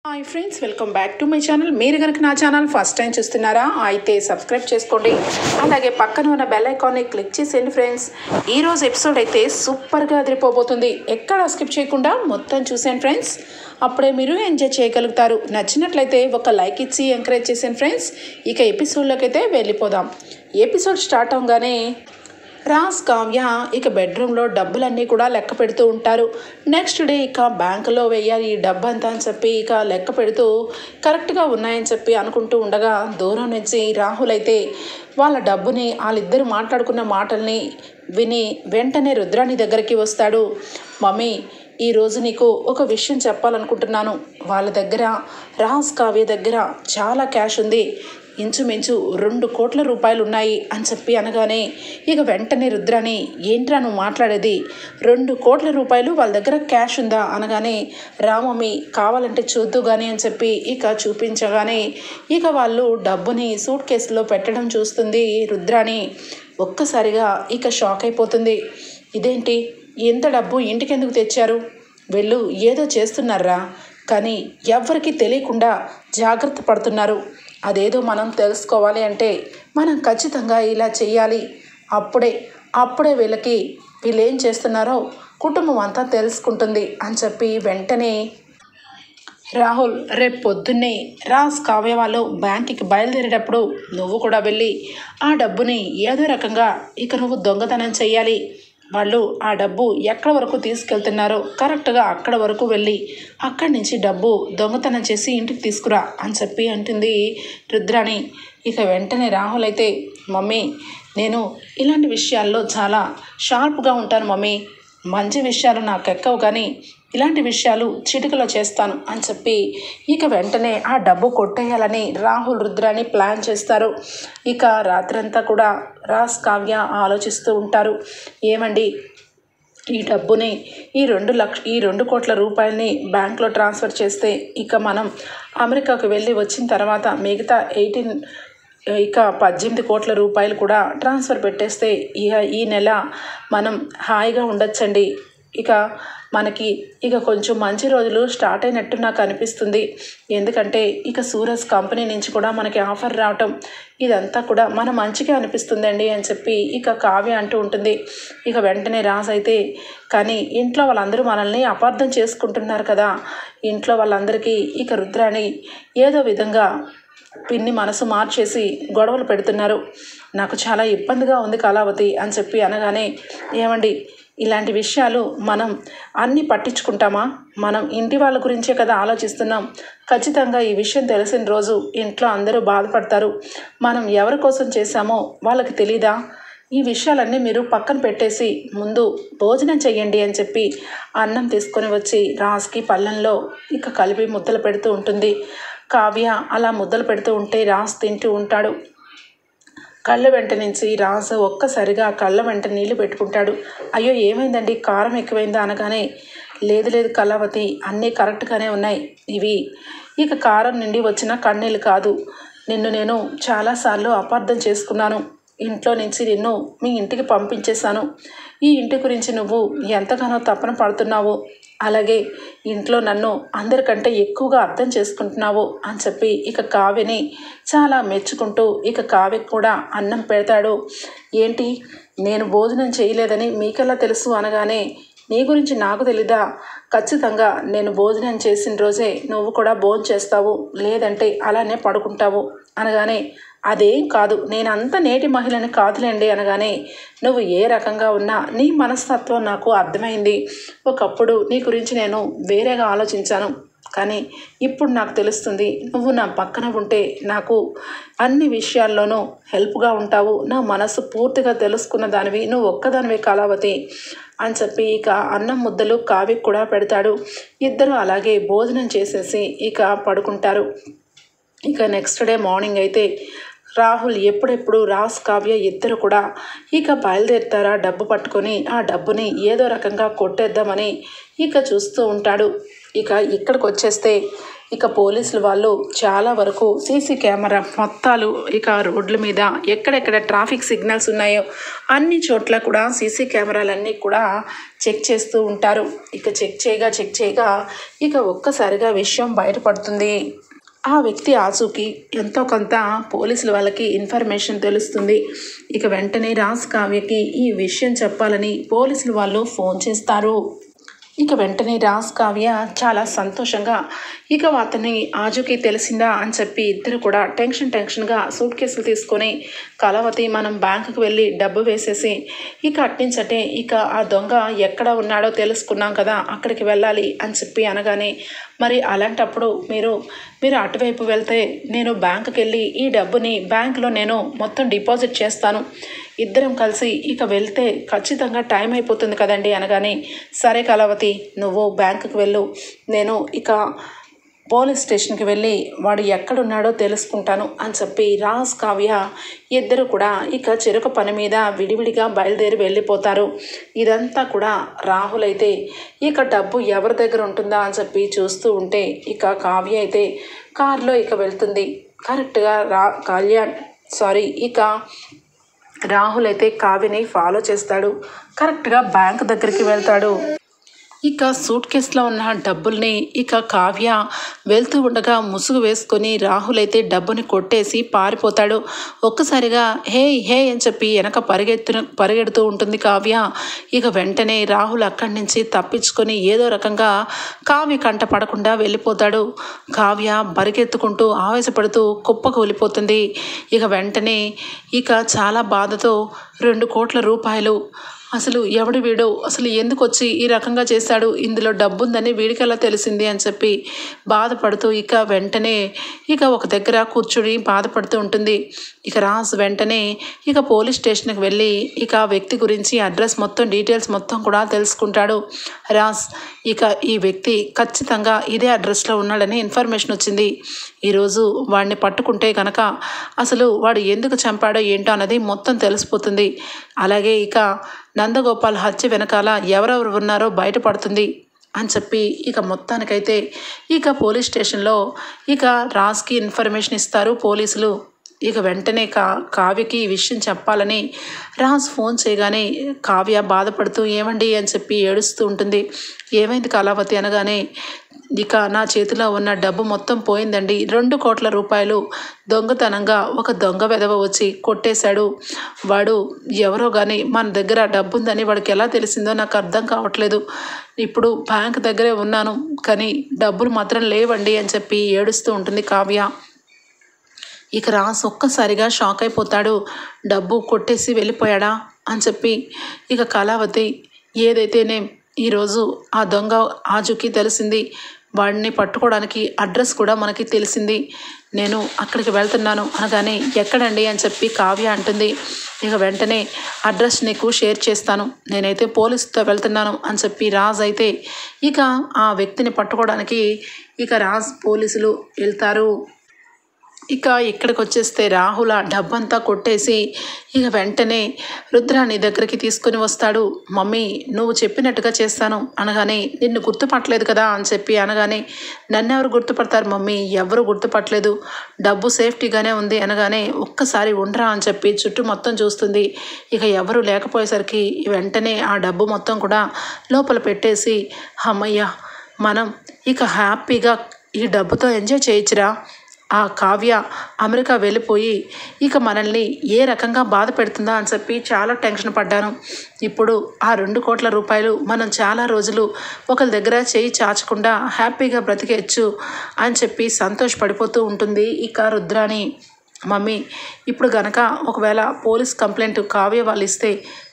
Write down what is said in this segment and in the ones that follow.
Hi friends, welcome back to my channel. మీరు కనుక నా ఛానల్ ఫస్ట్ టైం చూస్తున్నారా అయితే సబ్స్క్రైబ్ చేసుకోండి. అలాగే పక్కన ఉన్న బెల్ ఐకాన్ని క్లిక్ చేసేయండి ఫ్రెండ్స్. ఈరోజు ఎపిసోడ్ అయితే సూపర్గా అదిరిపోబోతుంది. ఎక్కడ స్కిప్ చేయకుండా మొత్తం చూసేయండి ఫ్రెండ్స్. అప్పుడే మీరు ఎంజాయ్ చేయగలుగుతారు. నచ్చినట్లయితే ఒక లైక్ ఇచ్చి ఎంకరేజ్ చేసేయండి ఫ్రెండ్స్. ఇక ఎపిసోడ్లోకి అయితే వెళ్ళిపోదాం. ఎపిసోడ్ స్టార్ట్ అవగానే రాజ్ కావ్య ఇక బెడ్రూమ్లో డబ్బులన్నీ కూడా లెక్క పెడుతూ ఉంటారు. నెక్స్ట్ డే ఇక బ్యాంకులో వేయాలి ఈ డబ్బు అంతా అని చెప్పి ఇక లెక్క పెడుతూ కరెక్ట్గా ఉన్నాయని చెప్పి అనుకుంటూ ఉండగా దూరం నుంచి రాహుల్ అయితే వాళ్ళ డబ్బుని వాళ్ళిద్దరు మాట్లాడుకున్న మాటల్ని విని వెంటనే రుద్రాణి దగ్గరికి వస్తాడు. మమ్మీ, ఈరోజు నీకు ఒక విషయం చెప్పాలనుకుంటున్నాను. వాళ్ళ దగ్గర రాజ్ కావ్య దగ్గర చాలా క్యాష్ ఉంది. ఇంచుమించు 2 కోట్ల రూపాయలు ఉన్నాయి అని చెప్పి అనగానే ఇక వెంటనే రుద్రాని, ఏంట్రా నువ్వు మాట్లాడేది? 2 కోట్ల రూపాయలు వాళ్ళ దగ్గర క్యాష్ ఉందా అనగానే, రామమ్మి కావాలంటే చూద్దు కానీ అని చెప్పి ఇక చూపించగానే ఇక వాళ్ళు డబ్బుని సూట్ కేసులో పెట్టడం చూస్తుంది రుద్రాని. ఒక్కసారిగా ఇక షాక్ అయిపోతుంది. ఇదేంటి, ఎంత డబ్బు ఇంటికి ఎందుకు తెచ్చారు? వీళ్ళు ఏదో చేస్తున్నారా, కానీ ఎవ్వరికీ తెలియకుండా జాగ్రత్త పడుతున్నారు. అదేదో మనం తెలుసుకోవాలి అంటే మనం ఖచ్చితంగా ఇలా చెయ్యాలి. అప్పుడే వీళ్ళు ఏం చేస్తున్నారో కుటుంబం అంతా తెలుసుకుంటుంది అని చెప్పి వెంటనే రాహుల్, రేపు పొద్దున్నే రాజ్ కావ్య వాళ్ళు బ్యాంకుకి బయలుదేరేటప్పుడు నువ్వు కూడా వెళ్ళి ఆ డబ్బుని ఏదో రకంగా ఇక నువ్వు దొంగతనం చెయ్యాలి. వాళ్ళు ఆ డబ్బు ఎక్కడ వరకు తీసుకెళ్తున్నారో కరెక్ట్గా అక్కడ వరకు వెళ్ళి అక్కడి నుంచి డబ్బు దొంగతనం చేసి ఇంటికి తీసుకురా అని చెప్పి అంటుంది రుద్రాణి. ఇక వెంటనే రాహుల్ అయితే, మమ్మీ, నేను ఇలాంటి విషయాల్లో చాలా షార్ప్గా ఉంటాను మమ్మీ. మంచి విషయాలు నాకు ఎక్కవు, కానీ ఇలాంటి విషయాలు చిటికలో చేస్తాను అని చెప్పి ఇక వెంటనే ఆ డబ్బు కొట్టేయాలని రాహుల్ రుద్రాని ప్లాన్ చేస్తారు. ఇక రాత్రంతా కూడా రాజ్ కావ్య ఆలోచిస్తూ ఉంటారు. ఏమండి, ఈ డబ్బుని ఈ 2 కోట్ల రూపాయలని బ్యాంక్లో ట్రాన్స్ఫర్ చేస్తే ఇక మనం అమెరికాకు వెళ్ళి వచ్చిన తర్వాత మిగతా 18 కోట్ల రూపాయలు కూడా ట్రాన్స్ఫర్ పెట్టేస్తే ఈ నెల మనం హాయిగా ఉండొచ్చండి. ఇక మనకి కొంచెం మంచి రోజులు స్టార్ట్ అయినట్టు నాకు అనిపిస్తుంది. ఎందుకంటే ఇక సూరజ్ కంపెనీ నుంచి కూడా మనకి ఆఫర్ రావటం ఇదంతా కూడా మన మంచిగా అనిపిస్తుందండి అని చెప్పి ఇక కావ్య అంటూ ఉంటుంది. ఇక వెంటనే రాజ్ అయితే, కానీ ఇంట్లో వాళ్ళందరూ మనల్ని అపార్థం చేసుకుంటున్నారు కదా. ఇంట్లో వాళ్ళందరికీ ఇక రుద్రాని ఏదో విధంగా పిన్ని మనసు మార్చేసి గొడవలు పెడుతున్నారు. నాకు చాలా ఇబ్బందిగా ఉంది కళావతి అని చెప్పి అనగానే, ఏమండి, ఇలాంటి విషయాలు మనం అన్నీ పట్టించుకుంటామా? మనం ఇంటి వాళ్ళ గురించే కదా ఆలోచిస్తున్నాం. ఖచ్చితంగా ఈ విషయం తెలిసిన రోజు ఇంట్లో అందరూ బాధపడతారు. మనం ఎవరి కోసం చేశామో వాళ్ళకి తెలీదా? ఈ విషయాలన్నీ మీరు పక్కన పెట్టేసి ముందు భోజనం చెయ్యండి అని చెప్పి అన్నం తీసుకొని వచ్చి రాజ్కి పళ్ళెంలో ఇక కలిపి ముద్దలు పెడుతూ ఉంటుంది. కావ్య అలా ముద్దలు పెడుతూ ఉంటే రాజ్ తింటూ ఉంటాడు. కళ్ళ వెంట నుంచి రాజు ఒక్కసారిగా కళ్ళ వెంట నీళ్లు పెట్టుకుంటాడు. అయ్యో, ఏమైందండి, కారం ఎక్కువైందా అనగానే, లేదు కళావతి, అన్నీ కరెక్ట్గానే ఉన్నాయి. ఇవి ఇక కారం నుండి వచ్చిన కన్నీళ్ళు కాదు. నిన్ను నేను చాలాసార్లు అపార్థం చేసుకున్నాను. ఇంట్లో నుంచి నిన్ను మీ ఇంటికి పంపించేశాను. ఈ ఇంటి గురించి నువ్వు ఎంతగానో తపన పడుతున్నావు. అలాగే ఇంట్లో నన్ను అందరికంటే ఎక్కువగా అర్థం చేసుకుంటున్నావు అని చెప్పి ఇక కావ్యని చాలా మెచ్చుకుంటూ ఇక కావ్యకి కూడా అన్నం పెడతాడు. ఏంటి, నేను భోజనం చేయలేదని మీకెలా తెలుసు అనగానే, నీ గురించి నాకు తెలీదా? ఖచ్చితంగా నేను భోజనం చేసిన రోజే నువ్వు కూడా భోజనం చేస్తావు, లేదంటే అలానే పడుకుంటావు అనగానే, అదేం కాదు, నేను అంత నేటి మహిళని కాదులేండి అనగానే, నువ్వు ఏ రకంగా ఉన్నా నీ మనస్తత్వం నాకు అర్థమైంది. ఒకప్పుడు నీ గురించి నేను వేరేగా ఆలోచించాను, కానీ ఇప్పుడు నాకు తెలుస్తుంది. నువ్వు నా పక్కన ఉంటే నాకు అన్ని విషయాల్లోనూ హెల్ప్గా ఉంటావు. నా మనసు పూర్తిగా తెలుసుకున్న దానివి నువ్వు ఒక్కదానివే కళావతి అని చెప్పి ఇక అన్నం ముద్దలు కావ్యకు కూడా పెడతాడు. ఇద్దరు అలాగే భోజనం చేసేసి ఇక పడుకుంటారు. ఇక నెక్స్ట్ డే మార్నింగ్ అయితే రాహుల్ ఎప్పుడెప్పుడు రాజ్ కావ్య ఇద్దరు కూడా ఇక బయలుదేరుతారా డబ్బు పట్టుకొని ఆ డబ్బుని ఏదో రకంగా కొట్టేద్దామని ఇక చూస్తూ ఉంటాడు. ఇక ఇక్కడికి వచ్చేస్తే ఇక పోలీసులు వాళ్ళు చాలా వరకు సీసీ కెమెరా మొత్తాలు ఇక రోడ్ల మీద ఎక్కడెక్కడ ట్రాఫిక్ సిగ్నల్స్ ఉన్నాయో అన్ని చోట్ల కూడా సీసీ కెమెరాలన్నీ కూడా చెక్ చేస్తూ ఉంటారు. ఇక చెక్ చేయగా ఇక ఒక్కసారిగా విషయం బయటపడుతుంది. ఆ వ్యక్తి ఆచూకీ ఎంతో కొంత పోలీసుల వాళ్ళకి ఇన్ఫర్మేషన్ తెలుస్తుంది. ఇక వెంటనే రాజ్ కావ్యకి ఈ విషయం చెప్పాలని పోలీసులు వాళ్ళు ఫోన్ చేస్తారు. ఇక వెంటనే రాజ్ కావ్య చాలా సంతోషంగా ఇక అతని ఆజుకి తెలిసిందా అని చెప్పి ఇద్దరు కూడా టెన్షన్గా సూట్ కేసులు తీసుకొని కళావతి మనం బ్యాంకుకు వెళ్ళి డబ్బు వేసేసి ఇక అట్నుంచటే ఇక ఆ దొంగ ఎక్కడ ఉన్నాడో తెలుసుకున్నాం కదా అక్కడికి వెళ్ళాలి అని చెప్పి అనగానే మరి అలాంటప్పుడు మీరు అటువైపు వెళ్తే నేను బ్యాంకుకి వెళ్ళి ఈ డబ్బుని బ్యాంకులో నేను మొత్తం డిపాజిట్ చేస్తాను, ఇద్దరం కలిసి ఇక వెళ్తే ఖచ్చితంగా టైం అయిపోతుంది కదండి అనగానే సరే కళావతి నువ్వు బ్యాంకుకి వెళ్ళు, నేను ఇక పోలీస్ స్టేషన్కి వెళ్ళి వాడు ఎక్కడున్నాడో తెలుసుకుంటాను అని చెప్పి రాజ్ కావ్య ఇద్దరు కూడా ఇక చెరుకు పని మీద విడివిడిగా బయలుదేరి వెళ్ళిపోతారు. ఇదంతా కూడా రాహుల్ అయితే ఇక డబ్బు ఎవరి దగ్గర ఉంటుందా అని చెప్పి చూస్తూ ఉంటే ఇక కావ్య అయితే కారులో ఇక వెళ్తుంది. కరెక్ట్గా ఇక రాహుల్ అయితే కావ్యని ఫాలో చేస్తాడు. కరెక్ట్గా బ్యాంక్ దగ్గరికి వెళ్తాడు. ఇక సూట్ కేసులో ఉన్న డబ్బుల్ని ఇక కావ్య వెళ్తూ ఉండగా ముసుగు వేసుకొని రాహుల్ అయితే డబ్బుని కొట్టేసి పారిపోతాడు. ఒక్కసారిగా హే అని చెప్పి వెనక పరిగెడుతూ ఉంటుంది కావ్య. ఇక వెంటనే రాహుల్ అక్కడి నుంచి తప్పించుకొని ఏదో రకంగా కావ్య కంట పడకుండా వెళ్ళిపోతాడు. కావ్య పరిగెత్తుకుంటూ ఆవేశపడుతూ కుప్పకు వెళ్ళిపోతుంది. ఇక వెంటనే ఇక చాలా బాధతో 2 కోట్ల రూపాయలు అసలు ఎవడు వీడు, అసలు ఎందుకు వచ్చి ఈ రకంగా చేశాడు, ఇందులో డబ్బు ఉందని వీడికెలా తెలిసింది అని చెప్పి బాధపడుతూ ఇక వెంటనే ఇక ఒక దగ్గర కూర్చుని బాధపడుతూ ఉంటుంది. ఇక రాజ్ వెంటనే ఇక పోలీస్ స్టేషన్కి వెళ్ళి ఇక ఆ వ్యక్తి గురించి అడ్రస్ మొత్తం డీటెయిల్స్ మొత్తం కూడా తెలుసుకుంటాడు. రాజ్ ఇక ఈ వ్యక్తి ఖచ్చితంగా ఇదే అడ్రస్లో ఉన్నాడని ఇన్ఫర్మేషన్ వచ్చింది. ఈరోజు వాడిని పట్టుకుంటే కనుక అసలు వాడు ఎందుకు చంపాడో ఏంటో అన్నది మొత్తం తెలిసిపోతుంది. అలాగే ఇక నందగోపాల్ హత్య వెనకాల ఎవరెవరు ఉన్నారో బయటపడుతుంది అని చెప్పి ఇక మొత్తానికైతే ఇక పోలీస్ స్టేషన్లో ఇక రాజ్కి ఇన్ఫర్మేషన్ ఇస్తారు పోలీసులు. ఇక వెంటనే కావ్యకి ఈ విషయం చెప్పాలని రాజ్ ఫోన్ చేయగానే కావ్య బాధపడుతూ ఏమండి అని చెప్పి ఏడుస్తూ ఉంటుంది. ఏమైంది కళావతి అనగానే ఇక నా చేతిలో ఉన్న డబ్బు మొత్తం పోయిందండి, 2 కోట్ల రూపాయలు దొంగతనంగా ఒక దొంగ వెధవ వచ్చి కొట్టేశాడు. వాడు ఎవరో కానీ మన దగ్గర డబ్బు ఉందని వాడికి ఎలా తెలిసిందో నాకు అర్థం కావట్లేదు. ఇప్పుడు బ్యాంక్ దగ్గరే ఉన్నాను కానీ డబ్బులు మాత్రం లేవండి అని చెప్పి ఏడుస్తూ ఉంటుంది కావ్య. ఇక రాజ్ ఒక్కసారిగా షాక్ అయిపోతాడు. డబ్బు కొట్టేసి వెళ్ళిపోయాడా అని చెప్పి ఇక కళావతి ఏదైతేనే ఈరోజు ఆ దొంగ ఆజుకి తెలిసింది, వాడిని పట్టుకోవడానికి అడ్రస్ కూడా మనకి తెలిసింది, నేను అక్కడికి వెళ్తున్నాను అనగానే ఎక్కడండి అని చెప్పి కావ్య అంటుంది. ఇక వెంటనే అడ్రస్ నీకు షేర్ చేస్తాను, నేనైతే పోలీసుతో వెళ్తున్నాను అని చెప్పి రాజ్ అయితే ఇక ఆ వ్యక్తిని పట్టుకోవడానికి ఇక రాజ్ పోలీసులు వెళ్తారు. ఇక ఇక్కడికి వచ్చేస్తే రాహుల్ ఆ డబ్బంతా కొట్టేసి ఇక వెంటనే రుద్రాని దగ్గరికి తీసుకుని వస్తాడు. మమ్మీ నువ్వు చెప్పినట్టుగా చేస్తాను అనగానే నిన్ను గుర్తుపట్టలేదు కదా అని చెప్పి అనగానే నన్నెవరు గుర్తుపడతారు మమ్మీ, ఎవరు గుర్తుపట్టలేదు, డబ్బు సేఫ్టీగానే ఉంది అనగానే ఒక్కసారి ఉండరా అని చెప్పి చుట్టూ మొత్తం చూస్తుంది. ఇక ఎవరు లేకపోయేసరికి వెంటనే ఆ డబ్బు మొత్తం కూడా లోపల పెట్టేసి అమ్మయ్య మనం ఇక హ్యాపీగా ఈ డబ్బుతో ఎంజాయ్ చేయొచ్చురా, ఆ కావ్య అమెరికా వెళ్ళిపోయి ఇక మనల్ని ఏ రకంగా బాధ పెడుతుందా అని చెప్పి చాలా టెన్షన్ పడ్డాను. ఇప్పుడు ఆ 2 కోట్ల రూపాయలు మనం చాలా రోజులు ఒకరి దగ్గర చేయి చాచకుండా హ్యాపీగా బ్రతికేయచ్చు అని చెప్పి సంతోషపడిపోతూ ఉంటుంది ఇక రుద్రాని. మమ్మీ ఇప్పుడు గనక ఒకవేళ పోలీస్ కంప్లైంట్ కావ్య వాళ్ళు ఇస్తే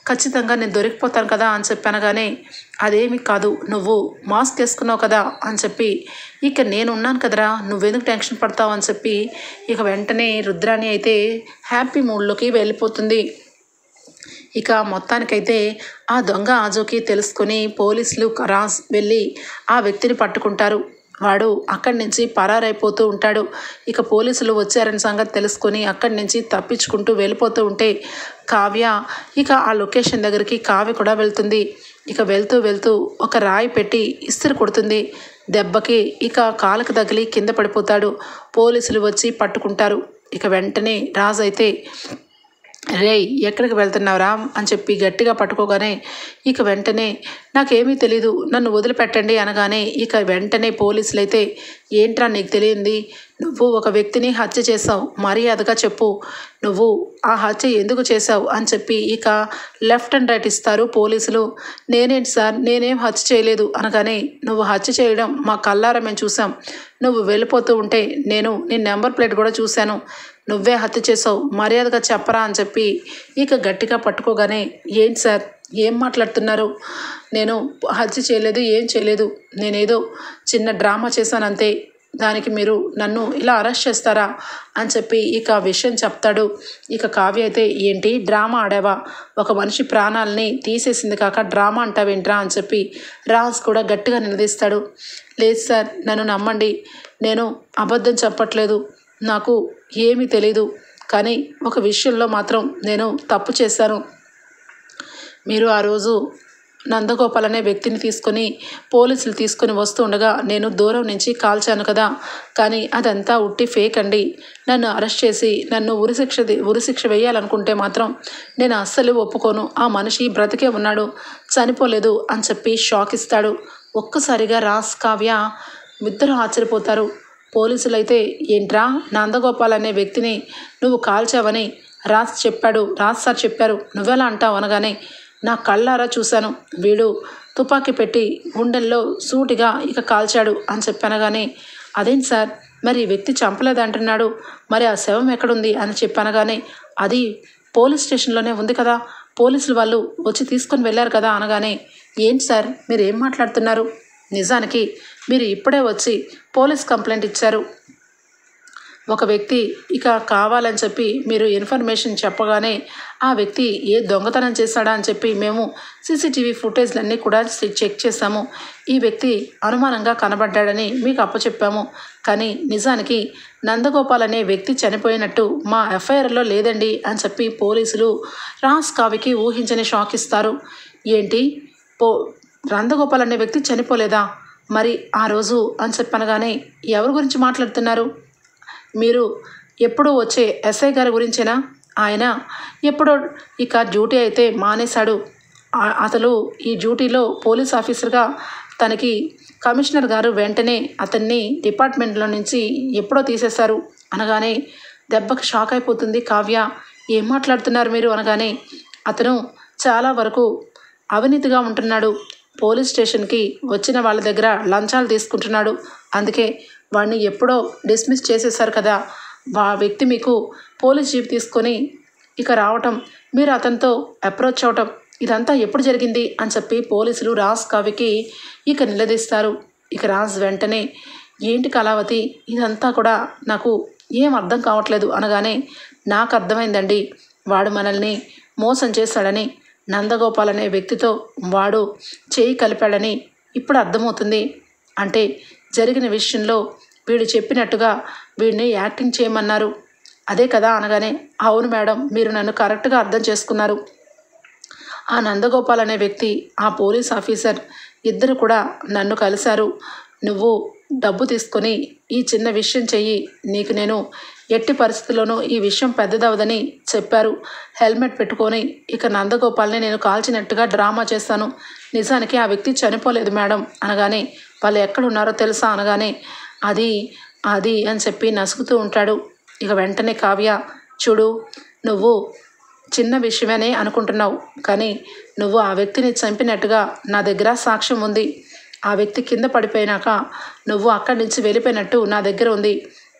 ఖచ్చితంగా నేను దొరికిపోతాను కదా అని చెప్పనగానే అదేమి కాదు, నువ్వు మాస్క్ వేసుకున్నావు కదా అని చెప్పి ఇక నేను ఉన్నాను కదరా, నువ్వెందుకు టెన్షన్ పడతావు అని చెప్పి ఇక వెంటనే రుద్రాని అయితే హ్యాపీ మూడ్లోకి వెళ్ళిపోతుంది. ఇక మొత్తానికైతే ఆ దొంగ ఆజోకి తెలుసుకొని పోలీసులు రాజ్ వెళ్ళి ఆ వ్యక్తిని పట్టుకుంటారు. వాడు అక్కడి నుంచి పరారైపోతూ ఉంటాడు. ఇక పోలీసులు వచ్చారని సంగతి తెలుసుకొని అక్కడి నుంచి తప్పించుకుంటూ వెళ్ళిపోతూ ఉంటే కావ్య ఇక ఆ లొకేషన్ దగ్గరికి కావ్య కూడా వెళ్తుంది. ఇక వెళ్తూ ఒక రాయి పెట్టి ఇస్త్రీ కొడుతుంది. దెబ్బకి ఇక కాలుకు తగిలి కింద పడిపోతాడు. పోలీసులు వచ్చి పట్టుకుంటారు. ఇక వెంటనే రాజు అయితే, రేయ్ ఎక్కడికి వెళ్తున్నావురా అని చెప్పి గట్టిగా పట్టుకోగానే ఇక వెంటనే నాకేమీ తెలీదు, నన్ను వదిలిపెట్టండి అనగానే ఇక వెంటనే పోలీసులు అయితే, ఏంట్రా నీకు తెలియంది, నువ్వు ఒక వ్యక్తిని హత్య చేసావు, మర్యాదగా చెప్పు, నువ్వు ఆ హత్య ఎందుకు చేసావు అని చెప్పి ఇక లెఫ్ట్ అండ్ రైట్ ఇస్తారు పోలీసులు. నేనేంటి సార్, నేనేం హత్య చేయలేదు అనగానే, నువ్వు హత్య చేయడం మా కళ్ళారా మేము చూసాం, నువ్వు వెళ్ళిపోతూ ఉంటే నేను నీ నెంబర్ ప్లేట్ కూడా చూశాను, నువ్వే హత్య చేసావు, మర్యాదగా చెప్పరా అని చెప్పి ఇక గట్టిగా పట్టుకోగానే, ఏంటి సార్ ఏం మాట్లాడుతున్నారు, నేను హత్య చేయలేదు, ఏం చేయలేదు, నేనేదో చిన్న డ్రామా చేశాను అంతే, దానికి మీరు నన్ను ఇలా అరెస్ట్ చేస్తారా అని చెప్పి ఇక విషయం చెప్తాడు. ఇక కావ్య అయితే, ఏంటి డ్రామా ఆడావా, ఒక మనిషి ప్రాణాలని తీసేసింది కాక డ్రామా అంటావేంట్రా అని చెప్పి రాజ్ కూడా గట్టిగా నిలదీస్తాడు. లేదు సార్, నన్ను నమ్మండి, నేను అబద్ధం చెప్పట్లేదు, నాకు ఏమీ తెలీదు, కానీ ఒక విషయంలో మాత్రం నేను తప్పు చేశాను. మీరు ఆ రోజు నందగోపాల్ అనే వ్యక్తిని తీసుకొని పోలీసులు తీసుకొని వస్తూ ఉండగా నేను దూరం నుంచి కాల్చాను కదా, కానీ అదంతా ఉట్టి ఫేక్ అండి, నన్ను అరెస్ట్ చేసి నన్ను ఉరిశిక్ష వేయాలనుకుంటే మాత్రం నేను అస్సలు ఒప్పుకోను, ఆ మనిషి బ్రతికే ఉన్నాడు, చనిపోలేదు అని చెప్పి షాక్ ఇస్తాడు. ఒక్కసారిగా రాజ్ కావ్య ఇద్దరు ఆశ్చర్యపోతారు. పోలీసులు అయితే, ఏంట్రా నందగోపాల్ అనే వ్యక్తిని నువ్వు కాల్చావని రాజ్ సార్ చెప్పారు, నువ్వెలా అంటావు అనగానే, నా కళ్ళారా చూశాను, వీడు తుపాకీ పెట్టి గుండెల్లో సూటిగా ఇక కాల్చాడు అని చెప్పనగానే, అదేంటి సార్, మరి ఈ వ్యక్తి చంపలేదంటున్నాడు, మరి ఆ శవం ఎక్కడుంది అని చెప్పనగానే, అది పోలీస్ స్టేషన్లోనే ఉంది కదా, పోలీసులు వాళ్ళు వచ్చి తీసుకొని వెళ్ళారు కదా అనగానే, ఏంటి సార్ మీరు ఏం మాట్లాడుతున్నారు, నిజానికి మీరు ఇప్పుడే వచ్చి పోలీస్ కంప్లైంట్ ఇచ్చారు, ఒక వ్యక్తి ఇక కావాలని చెప్పి మీరు ఇన్ఫర్మేషన్ చెప్పగానే ఆ వ్యక్తి ఏ దొంగతనం చేశాడా అని చెప్పి మేము సీసీటీవీ ఫుటేజ్లన్నీ కూడా చెక్ చేశాము, ఈ వ్యక్తి అనుమానంగా కనబడ్డాడని మీకు అప్పచెప్పాము, కానీ నిజానికి నందగోపాల్ అనే వ్యక్తి చనిపోయినట్టు మా ఎఫ్ఐఆర్లో లేదండి అని చెప్పి పోలీసులు రాజ్ కావ్యకి ఊహించని షాక్ ఇస్తారు. ఏంటి నందగోపాల్ అనే వ్యక్తి చనిపోలేదా, మరి ఆ రోజు అని చెప్పనగానే, ఎవరి గురించి మాట్లాడుతున్నారు, మీరు ఎప్పుడూ వచ్చే ఎస్ఐ గారి గురించేనా, ఆయన ఎప్పుడో ఇక డ్యూటీ అయితే మానేశాడు, అసలు ఈ డ్యూటీలో పోలీస్ ఆఫీసర్గా తనకి కమిషనర్ గారు వెంటనే అతన్ని డిపార్ట్మెంట్లో నుంచి ఎప్పుడో తీసేశారు అనగానే దెబ్బకి షాక్ అయిపోతుంది కావ్య. ఏం మాట్లాడుతున్నారు మీరు అనగానే, అతను చాలా వరకు అవినీతిగా ఉంటున్నాడు, పోలీస్ స్టేషన్కి వచ్చిన వాళ్ళ దగ్గర లంచాలు తీసుకుంటున్నాడు, అందుకే వాడిని ఎప్పుడో డిస్మిస్ చేసేశారు కదా, ఆ వ్యక్తి మీకు పోలీస్ జీప్ తీసుకొని ఇక రావటం, మీరు అతనితో అప్రోచ్ అవటం, ఇదంతా ఎప్పుడు జరిగింది అని చెప్పి పోలీసులు రాజ్ కావ్యకి ఇక నిలదీస్తారు. ఇక రాజ్ వెంటనే, ఏంటి కళావతి, ఇదంతా కూడా నాకు ఏం అర్థం కావట్లేదు అనగానే, నాకు అర్థమైందండి, వాడు మనల్ని మోసం చేశాడని, నందగోపాల్ అనే వ్యక్తితో వాడు చేయి కలిపాడని ఇప్పుడు అర్థమవుతుంది, అంటే జరిగిన విషయంలో వీడు చెప్పినట్టుగా వీడిని యాక్టింగ్ చేయమన్నారు, అదే కదా అనగానే, అవును మేడం, మీరు నన్ను కరెక్ట్గా అర్థం చేసుకున్నారు, ఆ నందగోపాల్ అనే వ్యక్తి, ఆ పోలీస్ ఆఫీసర్ ఇద్దరు కూడా నన్ను కలిశారు, నువ్వు డబ్బు తీసుకొని ఈ చిన్న విషయం చెయ్యి, నీకు నేను ఎట్టి పరిస్థితుల్లోనూ ఈ విషయం పెద్దదవదని చెప్పారు, హెల్మెట్ పెట్టుకొని ఇక నందగోపాల్ని నేను కాల్చినట్టుగా డ్రామా చేస్తాను, నిజానికి ఆ వ్యక్తి చనిపోలేదు మేడం అనగానే, వాళ్ళు ఎక్కడున్నారో తెలుసా అనగానే, అది అని చెప్పి నసుగుతూ ఉంటాడు. ఇక వెంటనే కావ్య, చూడు, నువ్వు చిన్న విషయమనే అనుకుంటున్నావు, కానీ నువ్వు ఆ వ్యక్తిని చంపినట్టుగా నా దగ్గర సాక్ష్యం ఉంది, ఆ వ్యక్తి కింద పడిపోయినాక నువ్వు అక్కడి నుంచి వెళ్ళిపోయినట్టు నా దగ్గర ఉంది,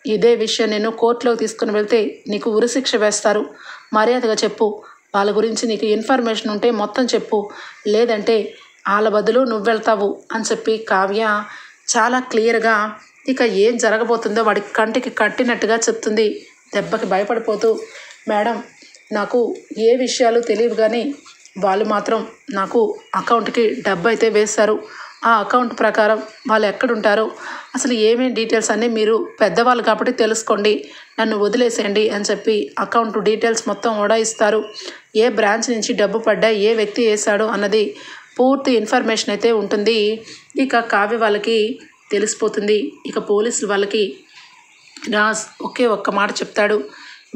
ఇదే విషయం నేను కోర్టులోకి తీసుకుని వెళ్తే నీకు ఉరిశిక్ష వేస్తారు, మర్యాదగా చెప్పు, వాళ్ళ గురించి నీకు ఇన్ఫర్మేషన్ ఉంటే మొత్తం చెప్పు, లేదంటే వాళ్ళ బదులు నువ్వు వెళ్తావు అని చెప్పి కావ్య చాలా క్లియర్గా ఇక ఏం జరగబోతుందో వాడి కంటికి కట్టినట్టుగా చెప్తుంది. దెబ్బకి భయపడిపోతూ, మేడం నాకు ఏ విషయాలు తెలియవు, కానీ వాళ్ళు మాత్రం నాకు అకౌంట్కి డబ్బు అయితే వేశారు, ఆ అకౌంట్ ప్రకారం వాళ్ళు ఎక్కడుంటారో అసలు ఏమేమి డీటెయిల్స్ అన్నీ మీరు పెద్దవాళ్ళు కాబట్టి తెలుసుకోండి, నన్ను వదిలేసేయండి అని చెప్పి అకౌంట్ డీటెయిల్స్ మొత్తం కూడా ఇస్తారు, ఏ బ్రాంచ్ నుంచి డబ్బు పడ్డా, ఏ వ్యక్తి వేశాడు అన్నది పూర్తి ఇన్ఫర్మేషన్ అయితే ఉంటుంది. ఇక కావ్య వాళ్ళకి తెలిసిపోతుంది. ఇక పోలీసులు వాళ్ళకి రాజ్ ఒకే ఒక్క మాట చెప్తాడు.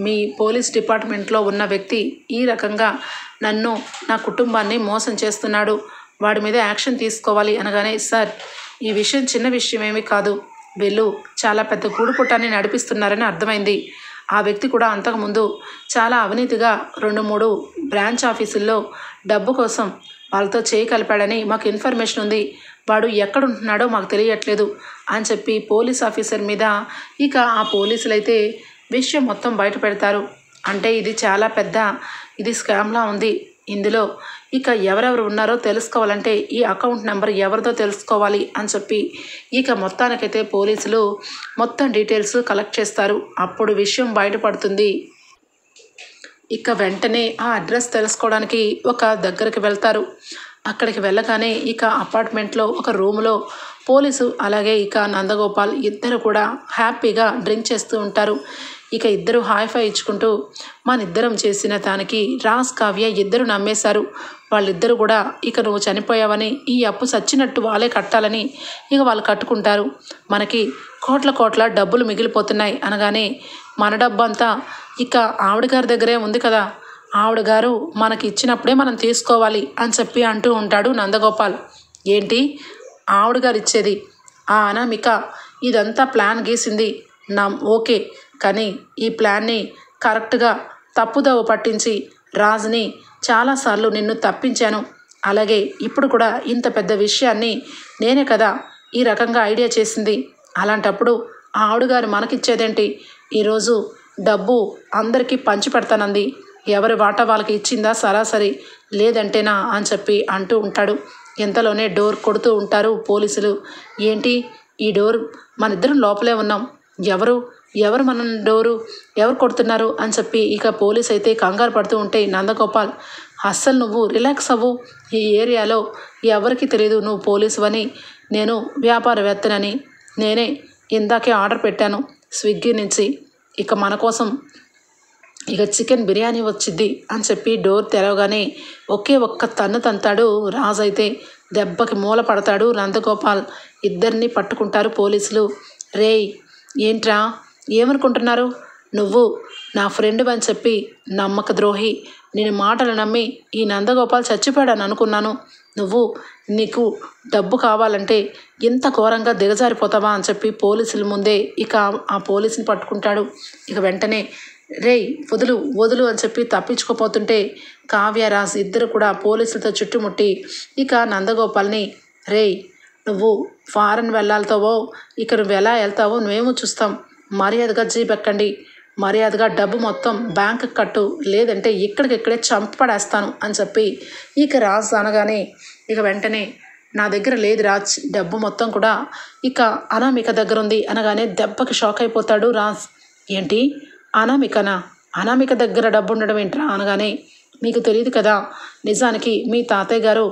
మీ పోలీస్ డిపార్ట్మెంట్లో ఉన్న వ్యక్తి ఈ రకంగా నన్ను నా కుటుంబాన్ని మోసం చేస్తున్నాడు, వాడి మీద యాక్షన్ తీసుకోవాలి అనగానే, సార్ ఈ విషయం చిన్న విషయం ఏమీ కాదు, వీళ్ళు చాలా పెద్ద గూడుపుటాన్ని నడిపిస్తున్నారని అర్థమైంది. ఆ వ్యక్తి కూడా అంతకుముందు చాలా అవినీతిగా 2-3 బ్రాంచ్ ఆఫీసుల్లో డబ్బు కోసం వాళ్ళతో చేయి కలిపాడని మాకు ఇన్ఫర్మేషన్ ఉంది. వాడు ఎక్కడుంటున్నాడో మాకు తెలియట్లేదు అని చెప్పి పోలీస్ ఆఫీసర్ మీద ఇక ఆ పోలీసులైతే విషయం మొత్తం బయట పెడతారు. అంటే ఇది చాలా పెద్ద స్కామ్లా ఉంది. ఇందులో ఇక ఎవరెవరు ఉన్నారో తెలుసుకోవాలంటే ఈ అకౌంట్ నెంబర్ ఎవరిదో తెలుసుకోవాలి అని చెప్పి ఇక మొత్తానికైతే పోలీసులు మొత్తం డీటెయిల్స్ కలెక్ట్ చేస్తారు. అప్పుడు విషయం బయటపడుతుంది. ఇక వెంటనే ఆ అడ్రస్ తెలుసుకోవడానికి ఒక దగ్గరికి వెళ్తారు. అక్కడికి వెళ్ళగానే ఇక అపార్ట్మెంట్లో ఒక రూమ్లో పోలీసు అలాగే ఇక నందగోపాల్ ఇద్దరు కూడా హ్యాపీగా డ్రింక్ చేస్తూ ఉంటారు. ఇక ఇద్దరు హాయిఫై ఇచ్చుకుంటూ మనిద్దరం చేసిన దానికి రాజ్ కావ్య ఇద్దరు నమ్మేశారు. వాళ్ళిద్దరూ కూడా ఇక నువ్వు చనిపోయావని ఈ అప్పు సచ్చినట్టు వాళ్ళే కట్టాలని ఇక వాళ్ళు కట్టుకుంటారు. మనకి కోట్ల డబ్బులు మిగిలిపోతున్నాయి అనగానే మన డబ్బు అంతా ఇక ఆవిడ గారి దగ్గరే ఉంది కదా, ఆవిడ గారు మనకి ఇచ్చినప్పుడే మనం తీసుకోవాలి అని చెప్పి అంటూ ఉంటాడు నందగోపాల్. ఏంటి ఆవిడ గారు ఇచ్చేది? ఆ అనామిక ఇదంతా ప్లాన్ గీసింది ఓకే, కానీ ఈ ప్లాన్ని కరెక్ట్గా తప్పుదోవ పట్టించి రాజ్ని చాలాసార్లు నిన్ను తప్పించాను. అలాగే ఇప్పుడు కూడా ఇంత పెద్ద విషయాన్ని నేనే కదా ఈ రకంగా ఐడియా చేసింది. అలాంటప్పుడు ఆవిడ గారు మనకిచ్చేదేంటి? ఈరోజు డబ్బు అందరికీ పంచి పెడతానంది. ఎవరి వాటా వాళ్ళకి ఇచ్చిందా సరాసరి, లేదంటేనా అని చెప్పి అంటూ ఉంటాడు. ఇంతలోనే డోర్ కొడుతూ ఉంటారు పోలీసులు. ఏంటి ఈ డోర్, మనిద్దరం లోపలే ఉన్నాం, ఎవరు మన డోరు ఎవరు కొడుతున్నారు అని చెప్పి ఇక పోలీస్ అయితే కంగారు పడుతూ ఉంటే నందగోపాల్, అస్సలు నువ్వు రిలాక్స్ అవ్వు, ఈ ఏరియాలో ఎవరికి తెలియదు నువ్వు పోలీసు అని, నేను వ్యాపారవేత్తనని, నేనే ఇందాకే ఆర్డర్ పెట్టాను స్విగ్గీ నుంచి, ఇక మన కోసం ఇక చికెన్ బిర్యానీ వచ్చింది అని చెప్పి డోర్ తెరవగానే ఒకే ఒక్క తన్ను తంతాడు రాజు. అయితే దెబ్బకి మూల పడతాడు నందగోపాల్. ఇద్దరిని పట్టుకుంటారు పోలీసులు. రేయ్ ఏంట్రా ఏమనుకుంటున్నారు? నువ్వు నా ఫ్రెండ్ అని చెప్పి నమ్మక ద్రోహి, నేను మాటలు నమ్మి ఈ నందగోపాల్ చచ్చిపోయాడని అనుకున్నాను. నీకు డబ్బు కావాలంటే ఇంత ఘోరంగా దిగజారిపోతావా అని చెప్పి పోలీసుల ముందే ఇక ఆ పోలీసుని పట్టుకుంటాడు. ఇక వెంటనే రేయ్ వదులు అని చెప్పి తప్పించుకోపోతుంటే కావ్యరాజ్ ఇద్దరు కూడా పోలీసులతో చుట్టుముట్టి ఇక నందగోపాల్ని, రేయ్ నువ్వు ఫారెన్ వెళ్ళాలతావో ఇక నువ్వు ఎలా వెళ్తావో నువ్వేమో చూస్తాం, మర్యాదగా జీపెక్కండి, మర్యాదగా డబ్బు మొత్తం బ్యాంకు కట్టు, లేదంటే ఇక్కడికిక్కడే చంపడేస్తాను అని చెప్పి ఇక రాజ్ అనగానే ఇక వెంటనే నా దగ్గర లేదు రాజ్, డబ్బు మొత్తం కూడా ఇక అనామిక దగ్గర ఉంది అనగానే దెబ్బకి షాక్ అయిపోతాడు రాజ్. ఏంటి అనామిక దగ్గర డబ్బు ఉండడం ఏంట్రా అనగానే, మీకు తెలియదు కదా, నిజానికి మీ తాతయ్య గారి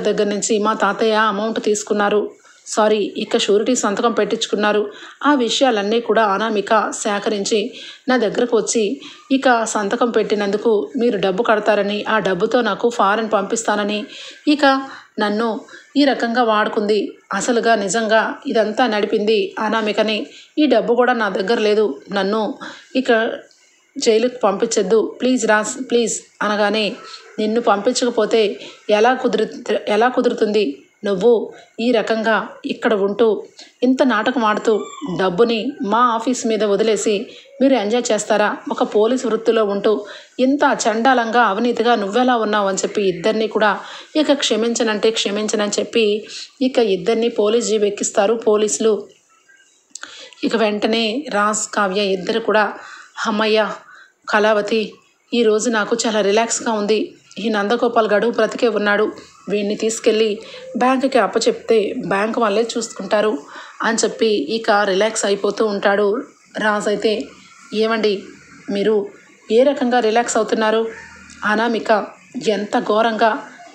దగ్గర నుంచి మా తాతయ్య అమౌంట్ తీసుకున్నారు, ఇక షూరిటీ సంతకం పెట్టించుకున్నారు. ఆ విషయాలన్నీ కూడా అనామిక సేకరించి నా దగ్గరకు వచ్చి ఇక సంతకం పెట్టినందుకు మీరు డబ్బు కడతారని, ఆ డబ్బుతో నాకు ఫారెన్ పంపిస్తానని ఇక నన్ను ఈ రకంగా వాడుకుంది. అసలుగా నిజంగా ఇదంతా నడిపింది అనామికని. ఈ డబ్బు కూడా నా దగ్గర లేదు, నన్ను ఇక జైలుకు పంపించద్దు ప్లీజ్ రాజ్ ప్లీజ్ అనగానే, నిన్ను పంపించకపోతే ఎలా కుదురుతుంది? నువ్వు ఈ రకంగా ఇక్కడ ఉంటూ ఇంత నాటకం ఆడుతూ డబ్బుని మా ఆఫీస్ మీద వదిలేసి మీరు ఎంజాయ్ చేస్తారా? ఒక పోలీసు వృత్తిలో ఉంటూ ఇంత చండాలంగా అవినీతిగా నువ్వెలా ఉన్నావు అని చెప్పి ఇద్దరిని కూడా ఇక క్షమించనని చెప్పి ఇక ఇద్దరిని పోలీస్ జీప్ ఎక్కిస్తారు పోలీసులు. ఇక వెంటనే రాజ్ కావ్య ఇద్దరు కూడా, అమ్మయ్య కళావతి, ఈరోజు నాకు చాలా రిలాక్స్గా ఉంది, ఈ నందగోపాల్ గడు బ్రతికే ఉన్నాడు, వీడిని తీసుకెళ్ళి బ్యాంకుకి అప్పచెప్తే బ్యాంకు వాళ్ళే చూసుకుంటారు అని చెప్పి ఇక రిలాక్స్ అయిపోతూ ఉంటాడు రాజ్. అయితే ఏమండి మీరు ఏ రకంగా రిలాక్స్ అవుతున్నారు? అనామిక ఎంత ఘోరంగా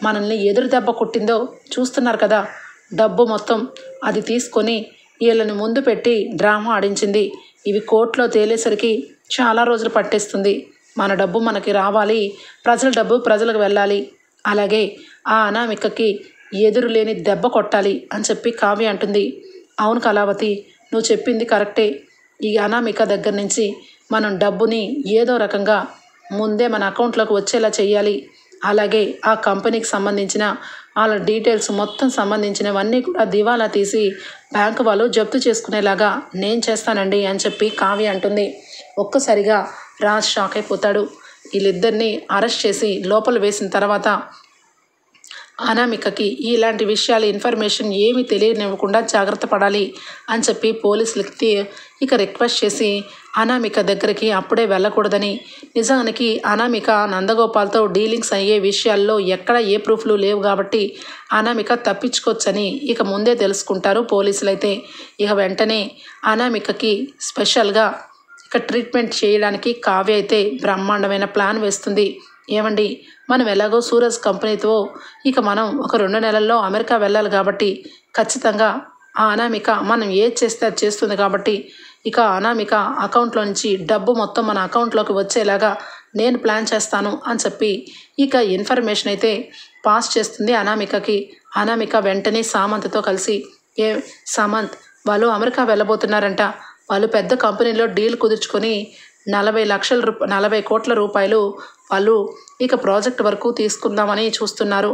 మనల్ని ఎదురు దెబ్బ కొట్టిందో చూస్తున్నారు కదా, డబ్బు మొత్తం అది తీసుకొని వీళ్ళని ముందు పెట్టి డ్రామా ఆడించింది. ఇవి కోర్టులో తేలేసరికి చాలా రోజులు పట్టేస్తుంది. మన డబ్బు మనకి రావాలి, ప్రజల డబ్బు ప్రజలకు వెళ్ళాలి. అలాగే ఆ అనామికకి ఎదురు లేని దెబ్బ కొట్టాలి అని చెప్పి కావ్య అంటుంది. అవును కళావతి, నువ్వు చెప్పింది కరెక్టే. ఈ అనామిక దగ్గర నుంచి మనం డబ్బుని ఏదో రకంగా ముందే మన అకౌంట్లోకి వచ్చేలా చేయాలి. అలాగే ఆ కంపెనీకి సంబంధించిన వాళ్ళ డీటెయిల్స్ మొత్తం సంబంధించినవన్నీ కూడా దివాలా తీసి బ్యాంకు వాళ్ళు జప్తు చేసుకునేలాగా నేను చేస్తానండి అని చెప్పి కావ్య అంటుంది. ఒక్కసారిగా రాజ్ షాక్ అయిపోతాడు. వీళ్ళిద్దరినీ అరెస్ట్ చేసి లోపల వేసిన తర్వాత అనామికకి ఇలాంటి విషయాలు ఇన్ఫర్మేషన్ ఏమీ తెలియనివ్వకుండా జాగ్రత్త పడాలి అని చెప్పి పోలీసులకి ఇక రిక్వెస్ట్ చేసి అనామిక దగ్గరికి అప్పుడే వెళ్ళకూడదని, నిజానికి అనామిక నందగోపాల్తో డీలింగ్స్ అయ్యే విషయాల్లో ఎక్కడ ఏ ప్రూఫ్లు లేవు కాబట్టి అనామిక తప్పించుకోవచ్చని ఇక ముందే తెలుసుకుంటారు పోలీసులైతే. ఇక వెంటనే అనామికకి స్పెషల్గా ఇక ట్రీట్మెంట్ చేయడానికి కావ్య అయితే బ్రహ్మాండమైన ప్లాన్ వేస్తుంది. ఏమండి, మనం ఎలాగో సూరజ్ కంపెనీతో ఇక మనం ఒక 2 నెలల్లో అమెరికా వెళ్ళాలి కాబట్టి ఖచ్చితంగా ఆ అనామిక మనం ఏది చేస్తే అది చేస్తుంది కాబట్టి ఇక అనామిక అకౌంట్లో నుంచి డబ్బు మొత్తం మన అకౌంట్లోకి వచ్చేలాగా నేను ప్లాన్ చేస్తాను అని చెప్పి ఇక ఇన్ఫర్మేషన్ అయితే పాస్ చేస్తుంది అనామికకి. అనామిక వెంటనే సామంత్తో కలిసి, ఏ సామంత్, వాళ్ళు అమెరికా వెళ్ళబోతున్నారంట. వాళ్ళు పెద్ద కంపెనీలో డీల్ కుదుర్చుకొని 40 కోట్ల రూపాయలు వాళ్ళు ఇక ప్రాజెక్ట్ వరకు తీసుకుందామని చూస్తున్నారు.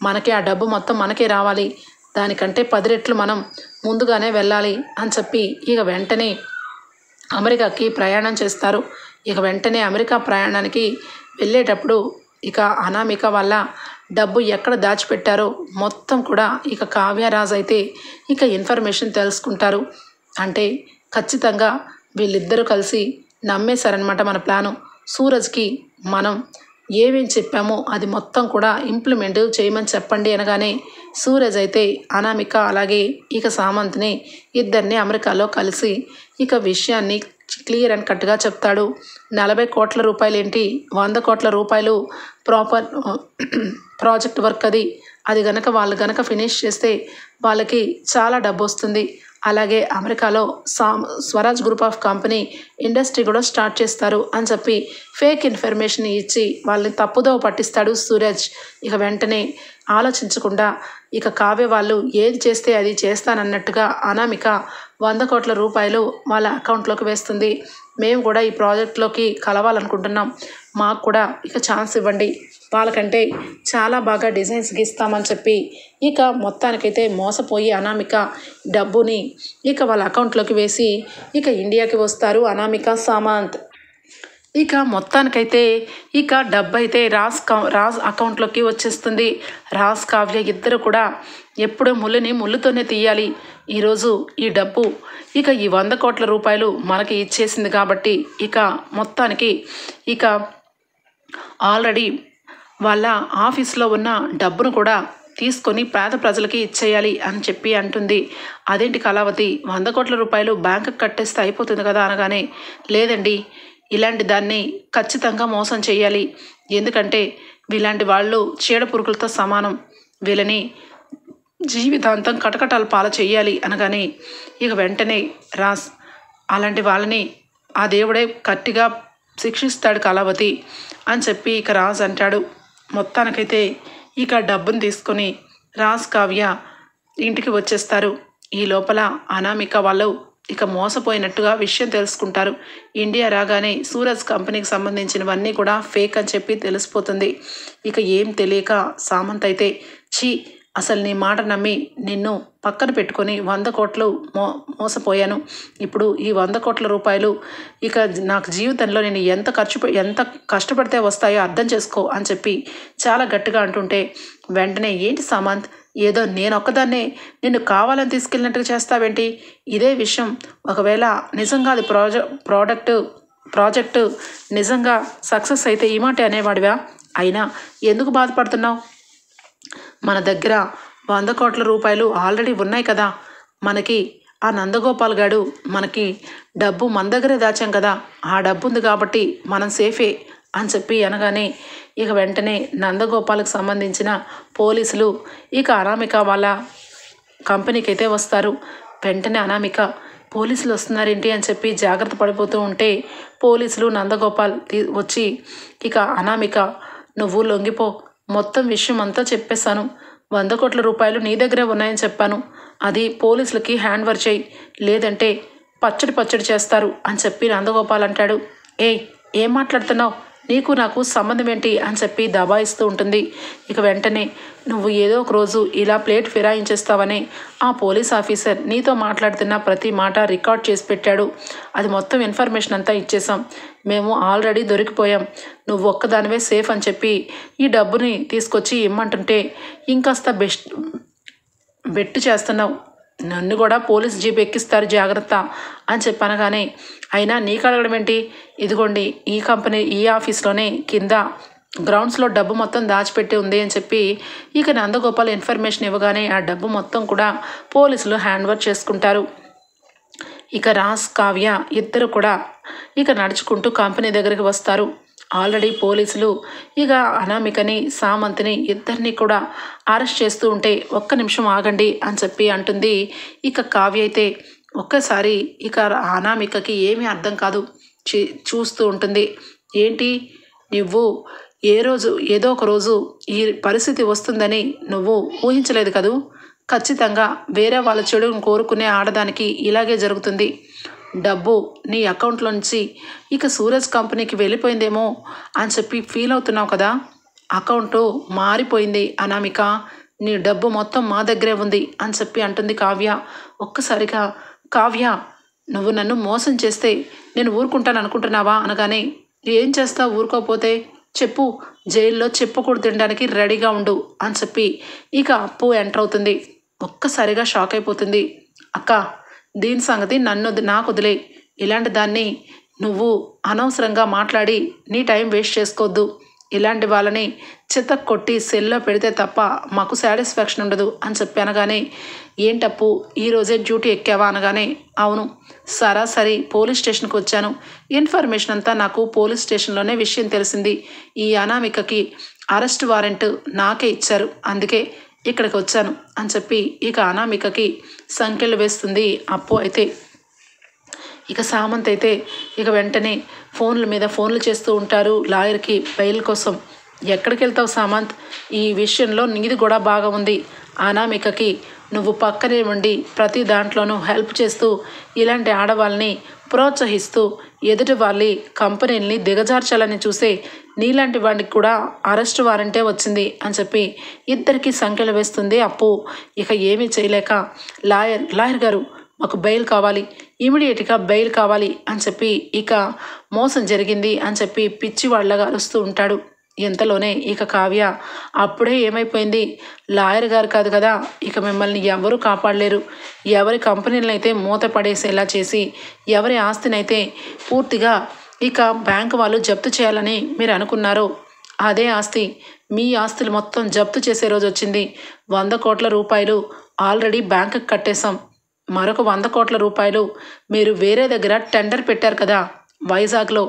మనకి ఆ డబ్బు మొత్తం మనకే రావాలి, దానికంటే 10 రెట్లు మనం ముందుగానే వెళ్ళాలి అని చెప్పి ఇక వెంటనే అమెరికాకి ప్రయాణం చేస్తారు. ఇక వెంటనే అమెరికా ప్రయాణానికి వెళ్ళేటప్పుడు ఇక అనామిక వల్ల డబ్బు ఎక్కడ దాచిపెట్టారో మొత్తం కూడా ఇక కావ్యరాజ్ అయితే ఇక ఇన్ఫర్మేషన్ తెలుసుకుంటారు. అంటే ఖచ్చితంగా వీళ్ళిద్దరూ కలిసి నమ్మేశారనమాట మన ప్లాను. సూరజ్కి మనం ఏమేం చెప్పామో అది మొత్తం కూడా ఇంప్లిమెంట్ చేయమని చెప్పండి అనగానే సూరజ్ అయితే అనామిక అలాగే ఇక సామంత్ని ఇద్దరిని అమెరికాలో కలిసి ఇక విషయాన్ని క్లియర్ అండ్ కట్గా చెప్తాడు. 40 కోట్ల రూపాయలు ఏంటి, 100 కోట్ల రూపాయలు ప్రాజెక్ట్ వర్క్ అది గనక వాళ్ళు గనక ఫినిష్ చేస్తే వాళ్ళకి చాలా డబ్బు వస్తుంది. అలాగే అమెరికాలో Swaraj group of company industry కూడా స్టార్ట్ చేస్తారు అని చెప్పి ఫేక్ ఇన్ఫర్మేషన్ ఇచ్చి వాళ్ళని తప్పుదోవ పట్టిస్తాడు సూరజ్. ఇక వెంటనే ఆలోచించకుండా ఇక కావ్య వాళ్ళు ఏది చేస్తే అది చేస్తానన్నట్టుగా అనామిక 100 కోట్ల రూపాయలు వాళ్ళ అకౌంట్లోకి వేస్తుంది. మేము కూడా ఈ ప్రాజెక్ట్లోకి కలవాలనుకుంటున్నాం, మాకు కూడా ఇక ఛాన్స్ ఇవ్వండి, వాళ్ళకంటే చాలా బాగా డిజైన్స్ గీస్తామని చెప్పి ఇక మొత్తానికైతే మోసపోయి అనామిక డబ్బుని ఇక వాళ్ళ అకౌంట్లోకి వేసి ఇక ఇండియాకి వస్తారు అనామిక సామంత్. ఇక మొత్తానికైతే ఇక డబ్బు అయితే రాజ్ అకౌంట్లోకి వచ్చేస్తుంది. రాజ్ కావ్య ఇద్దరు కూడా ఎప్పుడూ ముళ్ళుని ముళ్ళుతోనే తీయాలి. ఈరోజు ఈ డబ్బు ఇక ఈ 100 కోట్ల రూపాయలు మనకి ఇచ్చేసింది కాబట్టి ఇక మొత్తానికి ఇక ఆల్రెడీ వాళ్ళ ఆఫీస్లో ఉన్న డబ్బును కూడా తీసుకొని పేద ప్రజలకి ఇచ్చేయాలి అని చెప్పి అంటుంది. అదేంటి కళావతి, 100 కోట్ల రూపాయలు బ్యాంకుకి కట్టేస్తే అయిపోతుంది కదా అనగానే, లేదండి, ఇలాంటి దాన్ని ఖచ్చితంగా మోసం చేయాలి. ఎందుకంటే వీలాంటి వాళ్ళు చీడ పురుగులతో సమానం, వీళ్ళని జీవితాంతం కటకటాలు పాల చేయాలి అనగానే ఇక వెంటనే రాజ్ అలాంటి వాళ్ళని ఆ దేవుడే గట్టిగా శిక్షిస్తాడు కళావతి అని చెప్పి ఇక రాజ్ అంటాడు. మొత్తానికైతే ఇక డబ్బును తీసుకొని రాజ్ కావ్య ఇంటికి వచ్చేస్తారు. ఈ లోపల అనామిక వాళ్ళు ఇక మోసపోయినట్టుగా విషయం తెలుసుకుంటారు. ఇండియా రాగానే సూరజ్ కంపెనీకి సంబంధించినవన్నీ కూడా ఫేక్ అని చెప్పి తెలిసిపోతుంది. ఇక ఏం తెలియక సామంత్ అయితే, ఛీ, అసలు నీ మాట నమ్మి నిన్ను పక్కన పెట్టుకొని 100 కోట్లు మోసపోయాను. ఇప్పుడు ఈ 100 కోట్ల రూపాయలు ఇక నాకు జీవితంలో నేను ఎంత కష్టపడితే వస్తాయో అర్థం చేసుకో అని చెప్పి చాలా గట్టిగా అంటుంటే, వెంటనే ఏంటి సామంత్, ఏదో నేనొక్కదాన్నే నిన్ను కావాలని తీసుకెళ్ళినట్టుగా చేస్తావేంటి? ఇదే విషయం ఒకవేళ నిజంగా అది ప్రాజెక్టు నిజంగా సక్సెస్ అయితే ఈ మాట అనేవాడివా? అయినా ఎందుకు బాధపడుతున్నావు? మన దగ్గర 100 కోట్ల రూపాయలు ఆల్రెడీ ఉన్నాయి కదా. మనకి ఆ నందగోపాల్ గాడు మనకి డబ్బు మన దగ్గరే దాచాం కదా, ఆ డబ్బు ఉంది కాబట్టి మనం సేఫే అని చెప్పి అనగానే ఇక వెంటనే నందగోపాల్కి సంబంధించిన పోలీసులు ఇక అనామిక వాళ్ళ కంపెనీకి అయితే వస్తారు. వెంటనే అనామిక, పోలీసులు వస్తున్నారేంటి అని చెప్పి జాగ్రత్త పడిపోతూ ఉంటే పోలీసులు నందగోపాల్ వచ్చి ఇక అనామిక, నువ్వు లొంగిపో, మొత్తం విషయం అంతా చెప్పేశాను, 100 కోట్ల రూపాయలు నీ దగ్గరే ఉన్నాయని చెప్పాను. అది పోలీసులకి హ్యాండ్ ఓవర్ చేయి, లేదంటే పచ్చడి చేస్తారు అని చెప్పి నందగోపాల్ అంటాడు. ఏయ్, ఏం మాట్లాడుతున్నావు? నీకు నాకు సంబంధం ఏంటి అని చెప్పి దబాయిస్తూ ఉంటుంది. ఇక వెంటనే నువ్వు ఏదో ఒక రోజు ఇలా ప్లేట్ ఫిరాయించేస్తావని ఆ పోలీస్ ఆఫీసర్ నీతో మాట్లాడుతున్న ప్రతి మాట రికార్డ్ చేసి పెట్టాడు. అది మొత్తం ఇన్ఫర్మేషన్ అంతా ఇచ్చేసాం. మేము ఆల్రెడీ దొరికిపోయాం. నువ్వు ఒక్కదానివే సేఫ్ అని చెప్పి ఈ డబ్బుని తీసుకొచ్చి ఇమ్మంటుంటే ఇంకాస్త బెట్టు చేస్తున్నావు. నన్ను కూడా పోలీస్ జీప్ ఎక్కిస్తారు, జాగ్రత్త అని చెప్పనగానే, అయినా నీకు అడగడం ఏంటి? ఇదిగోండి, ఈ కంపెనీ ఈ ఆఫీస్లోనే కింద గ్రౌండ్స్లో డబ్బు మొత్తం దాచిపెట్టి ఉంది అని చెప్పి ఇక నందగోపాల్ ఇన్ఫర్మేషన్ ఇవ్వగానే ఆ డబ్బు మొత్తం కూడా పోలీసులు హ్యాండ్ ఓవర్ చేసుకుంటారు. ఇక రాజ్, కావ్య ఇద్దరు కూడా ఇక నడుచుకుంటూ కంపెనీ దగ్గరికి వస్తారు. ఆల్రెడీ పోలీసులు ఇక అనామికని, సామంత్ని ఇద్దరిని కూడా అరెస్ట్ చేస్తూ ఉంటే, ఒక్క నిమిషం ఆగండి అని చెప్పి అంటుంది. ఇక కావ్య అయితే ఒక్కసారి ఇక అనామికకి ఏమీ అర్థం కాదు, చూస్తూ ఉంటుంది. ఏంటి, నువ్వు ఏదో ఒక రోజు ఈ పరిస్థితి వస్తుందని నువ్వు ఊహించలేదు కదూ? ఖచ్చితంగా వేరే వాళ్ళ చెడును కోరుకునే ఆడదానికి ఇలాగే జరుగుతుంది. డబ్బు నీ అకౌంట్లో నుంచి ఇక సూరజ్ కంపెనీకి వెళ్ళిపోయిందేమో అని చెప్పి ఫీల్ అవుతున్నావు కదా? అకౌంటు మారిపోయింది అనామిక, నీ డబ్బు మొత్తం మా దగ్గరే ఉంది అని చెప్పి అంటుంది కావ్య. ఒక్కసారిగా కావ్య, నువ్వు నన్ను మోసం చేస్తే నేను ఊరుకుంటాను అనుకుంటున్నావా అనగానే, ఏం చేస్తావు ఊరుకోపోతే? చెప్పు, జైల్లో చెప్పుకూడు తినడానికి రెడీగా ఉండు అని చెప్పి ఇక అప్పు ఎంటర్ అవుతుంది. ఒక్కసారిగా షాక్ అయిపోతుంది. అక్క, దీని సంగతి నాకు వదిలే. ఇలాంటి దాన్ని నువ్వు అనవసరంగా మాట్లాడి నీ టైం వేస్ట్ చేసుకోవద్దు. ఇలాంటి వాళ్ళని చితక్ కొట్టి సెల్లో పెడితే తప్ప మాకు సాటిస్ఫాక్షన్ ఉండదు అని చెప్పి అనగానే, ఏంటప్పు ఈరోజే డ్యూటీ ఎక్కావా అనగానే, అవును, సరాసరి పోలీస్ స్టేషన్కి వచ్చాను. ఇన్ఫర్మేషన్ అంతా నాకు పోలీస్ స్టేషన్లోనే విషయం తెలిసింది. ఈ అనామికకి అరెస్ట్ వారెంట్ నాకే ఇచ్చారు, అందుకే ఇక్కడికి వచ్చాను అని చెప్పి ఇక అనామికకి సంఖ్యలు వేస్తుంది అప్పు. అయితే ఇక సామంత్ అయితే ఇక వెంటనే ఫోన్ల మీద ఫోన్లు చేస్తూ ఉంటారు లాయర్కి బెయిల్ కోసం. ఎక్కడికి వెళ్తావు సామంత్? ఈ విషయంలో నీది కూడా బాగా ఉంది. అనామికకి నువ్వు పక్కనే ఉండి ప్రతి దాంట్లోనూ హెల్ప్ చేస్తూ ఇలాంటి ఆడవాళ్ళని ప్రోత్సహిస్తూ ఎదుటి వాళ్ళ కంపెనీల్ని దిగజార్చాలని చూసే నీలాంటి వాడికి కూడా అరెస్ట్ వారంటే వచ్చింది అని చెప్పి ఇద్దరికి సంఖ్యలు వేస్తుంది అప్పు. ఇక ఏమీ చేయలేక, లాయర్ గారు, మాకు బెయిల్ కావాలి, ఇమీడియట్గా బెయిల్ కావాలి అని చెప్పి ఇక మోసం జరిగింది అని చెప్పి పిచ్చివాళ్ళగా అరుస్తూ ఉంటాడు. ఇంతలోనే ఇక కావ్య, అప్పుడే ఏమైపోయింది? లాయర్ గారు కాదు కదా, ఇక మిమ్మల్ని ఎవరూ కాపాడలేరు. ఎవరి కంపెనీలను అయితే మూత పడేసేలా చేసి ఎవరి ఆస్తినైతే పూర్తిగా ఇక బ్యాంకు వాళ్ళు జప్తు చేయాలని మీరు అనుకున్నారో, అదే ఆస్తి, మీ ఆస్తులు మొత్తం జప్తు చేసే రోజు వచ్చింది. 100 కోట్ల రూపాయలు ఆల్రెడీ బ్యాంకుకి కట్టేశాం. మరొక 100 కోట్ల రూపాయలు మీరు వేరే దగ్గర టెండర్ పెట్టారు కదా వైజాగ్లో,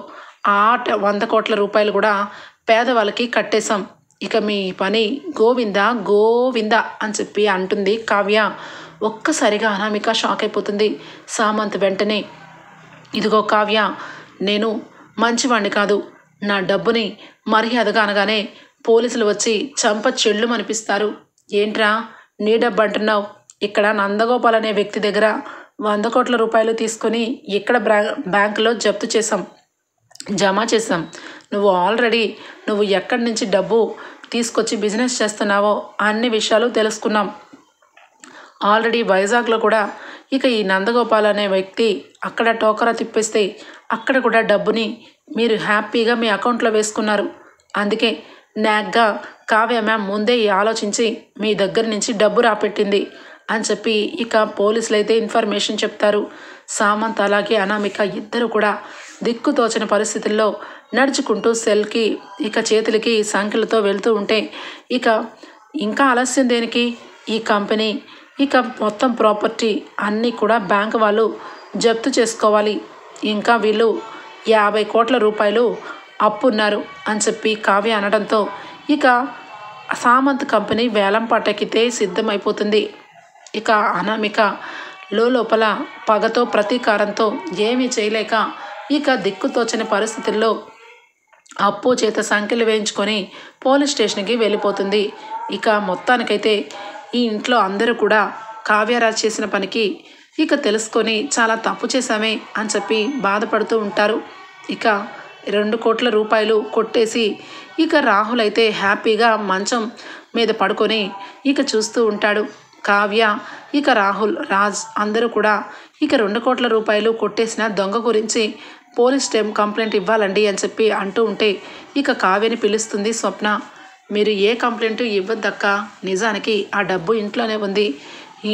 ఆ 100 కోట్ల రూపాయలు కూడా పేదవాళ్ళకి కట్టేశాం. ఇక మీ పని గోవిందా అని చెప్పి అంటుంది కావ్య. ఒక్కసారిగా అనామిక షాక్ అయిపోతుంది. సామంత్ వెంటనే, ఇదిగో కావ్య, నేను మంచివాణ్ణి కాదు, నా డబ్బుని మర్యాదగా అనగానే పోలీసులు వచ్చి చంప చెళ్ళు అనిపిస్తారు. ఏంట్రా నీ డబ్బు అంటున్నావు? ఇక్కడ నందగోపాల్ అనే వ్యక్తి దగ్గర 100 కోట్ల రూపాయలు తీసుకొని ఇక్కడ బ్యాంకులో జమ చేసాం. నువ్వు ఎక్కడి నుంచి డబ్బు తీసుకొచ్చి బిజినెస్ చేస్తున్నావో అన్ని విషయాలు తెలుసుకున్నాం. ఆల్రెడీ వైజాగ్లో కూడా ఇక ఈ నందగోపాల్ అనే వ్యక్తి అక్కడ టోకరా తిప్పేస్తే అక్కడ కూడా డబ్బుని మీరు హ్యాపీగా మీ అకౌంట్లో వేసుకున్నారు. అందుకే నాగ్గా కావ్య మ్యామ్ ముందే ఆలోచించి మీ దగ్గర నుంచి డబ్బు రాపెట్టింది అని చెప్పి ఇక పోలీసులు అయితే ఇన్ఫర్మేషన్ చెప్తారు. సామంత్ అలాగే అనామిక ఇద్దరు కూడా దిక్కుతోచని పరిస్థితుల్లో నడుచుకుంటూ సెల్కి ఇక చేతులకి సంఖ్యలతో వెళ్తూ ఉంటే, ఇక ఇంకా ఆలస్యం దేనికి? ఈ కంపెనీ ఇక మొత్తం ప్రాపర్టీ అన్నీ కూడా బ్యాంకు వాళ్ళు జప్తు చేసుకోవాలి. ఇంకా వీళ్ళు 50 కోట్ల రూపాయలు అప్పున్నారు అని చెప్పి కావ్య అనడంతో ఇక సామంత్ కంపెనీ వేలం పాటకితే సిద్ధమైపోతుంది. ఇక అనామిక లోపల పగతో ప్రతీకారంతో ఏమీ చేయలేక ఇక దిక్కుతోచని పరిస్థితుల్లో అప్పు చేత సంఖ్యలు వేయించుకొని పోలీస్ స్టేషన్కి వెళ్ళిపోతుంది. ఇక మొత్తానికైతే ఈ ఇంట్లో అందరూ కూడా కావ్యరాజ్ చేసిన పనికి ఇక తెలుసుకొని చాలా తప్పు చేశామే అని చెప్పి బాధపడుతూ ఉంటారు. ఇక 2 కోట్ల రూపాయలు కొట్టేసి ఇక రాహుల్ అయితే హ్యాపీగా మంచం మీద పడుకొని ఇక చూస్తూ ఉంటాడు. కావ్య ఇక రాహుల్ రాజ్ అందరూ కూడా ఇక 2 కోట్ల రూపాయలు కొట్టేసిన దొంగ గురించి పోలీస్ కంప్లైంట్ ఇవ్వాలండి అని చెప్పి అంటూ ఉంటే ఇక కావ్యని పిలుస్తుంది స్వప్న. మీరు ఏ కంప్లైంట్ ఇవ్వద్దక్క, నిజానికి ఆ డబ్బు ఇంట్లోనే ఉంది. ఈ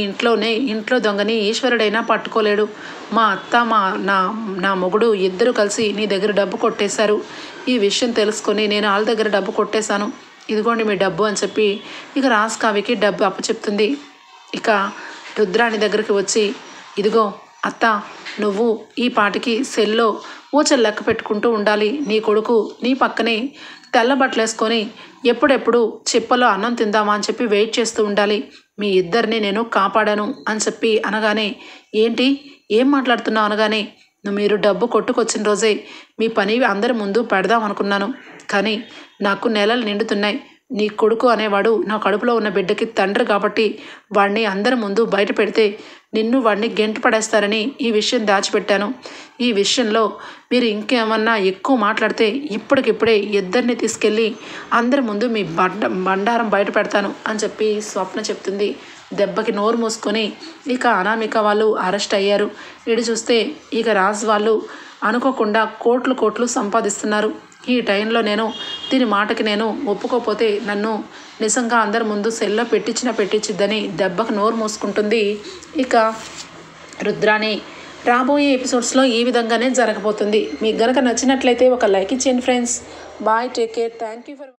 ఇంట్లో దొంగని ఈశ్వరుడైనా పట్టుకోలేడు. మా అత్త నా మొగుడు ఇద్దరు కలిసి నీ దగ్గర డబ్బు కొట్టేశారు. ఈ విషయం తెలుసుకొని నేను వాళ్ళ దగ్గర డబ్బు కొట్టేశాను, ఇదిగోండి మీ డబ్బు అని చెప్పి ఇక రాజ్ కావ్యకి డబ్బు అప్పచెప్తుంది. ఇక రుద్రాణి దగ్గరికి వచ్చి, ఇదిగో అత్త, నువ్వు ఈ పాటికి సెల్లో ఊచలు లెక్క పెట్టుకుంటూ ఉండాలి. నీ కొడుకు నీ పక్కనే తెల్ల బట్టలు వేసుకొని ఎప్పుడెప్పుడు చిప్పలో అన్నం తిందామా అని చెప్పి వెయిట్ చేస్తూ ఉండాలి. మీ ఇద్దరిని నేను కాపాడాను అని చెప్పి అనగానే, ఏంటి ఏం మాట్లాడుతున్నావు అనగానే, మీరు డబ్బు కొట్టుకొచ్చిన రోజే మీ పని అందరి ముందు పెడదాం అనుకున్నాను, కానీ నాకు నెలలు నిండుతున్నాయి. నీ కొడుకు అనేవాడు నా కడుపులో ఉన్న బిడ్డకి తండ్రి కాబట్టి వాడిని అందరి ముందు బయట పెడితే వాడిని గెంటు పడేస్తారని ఈ విషయం దాచిపెట్టాను. ఈ విషయంలో మీరు ఇంకేమన్నా ఎక్కువ మాట్లాడితే ఇప్పటికిప్పుడే ఇద్దరిని తీసుకెళ్ళి అందరి ముందు మీ బండారం బయట పెడతాను అని చెప్పి స్వప్న చెప్తుంది. దెబ్బకి నోరు మూసుకొని ఇక అనామిక వాళ్ళు అరెస్ట్ అయ్యారు. ఇటు చూస్తే ఇక రాజ్ వాళ్ళు అనుకోకుండా కోట్లు సంపాదిస్తున్నారు. ఈ టైంలో దీని మాటకి ఒప్పుకోపోతే నన్ను నిజంగా అందరి ముందు సెల్లో పెట్టించిద్దని దెబ్బకు నోరు మూసుకుంటుంది ఇక రుద్రాణి. రాబోయే ఎపిసోడ్స్లో ఈ విధంగానే జరగబోతుంది. మీకు గనక నచ్చినట్లయితే ఒక లైక్ ఇచ్చేయండి friends. Bye, take care, thank you for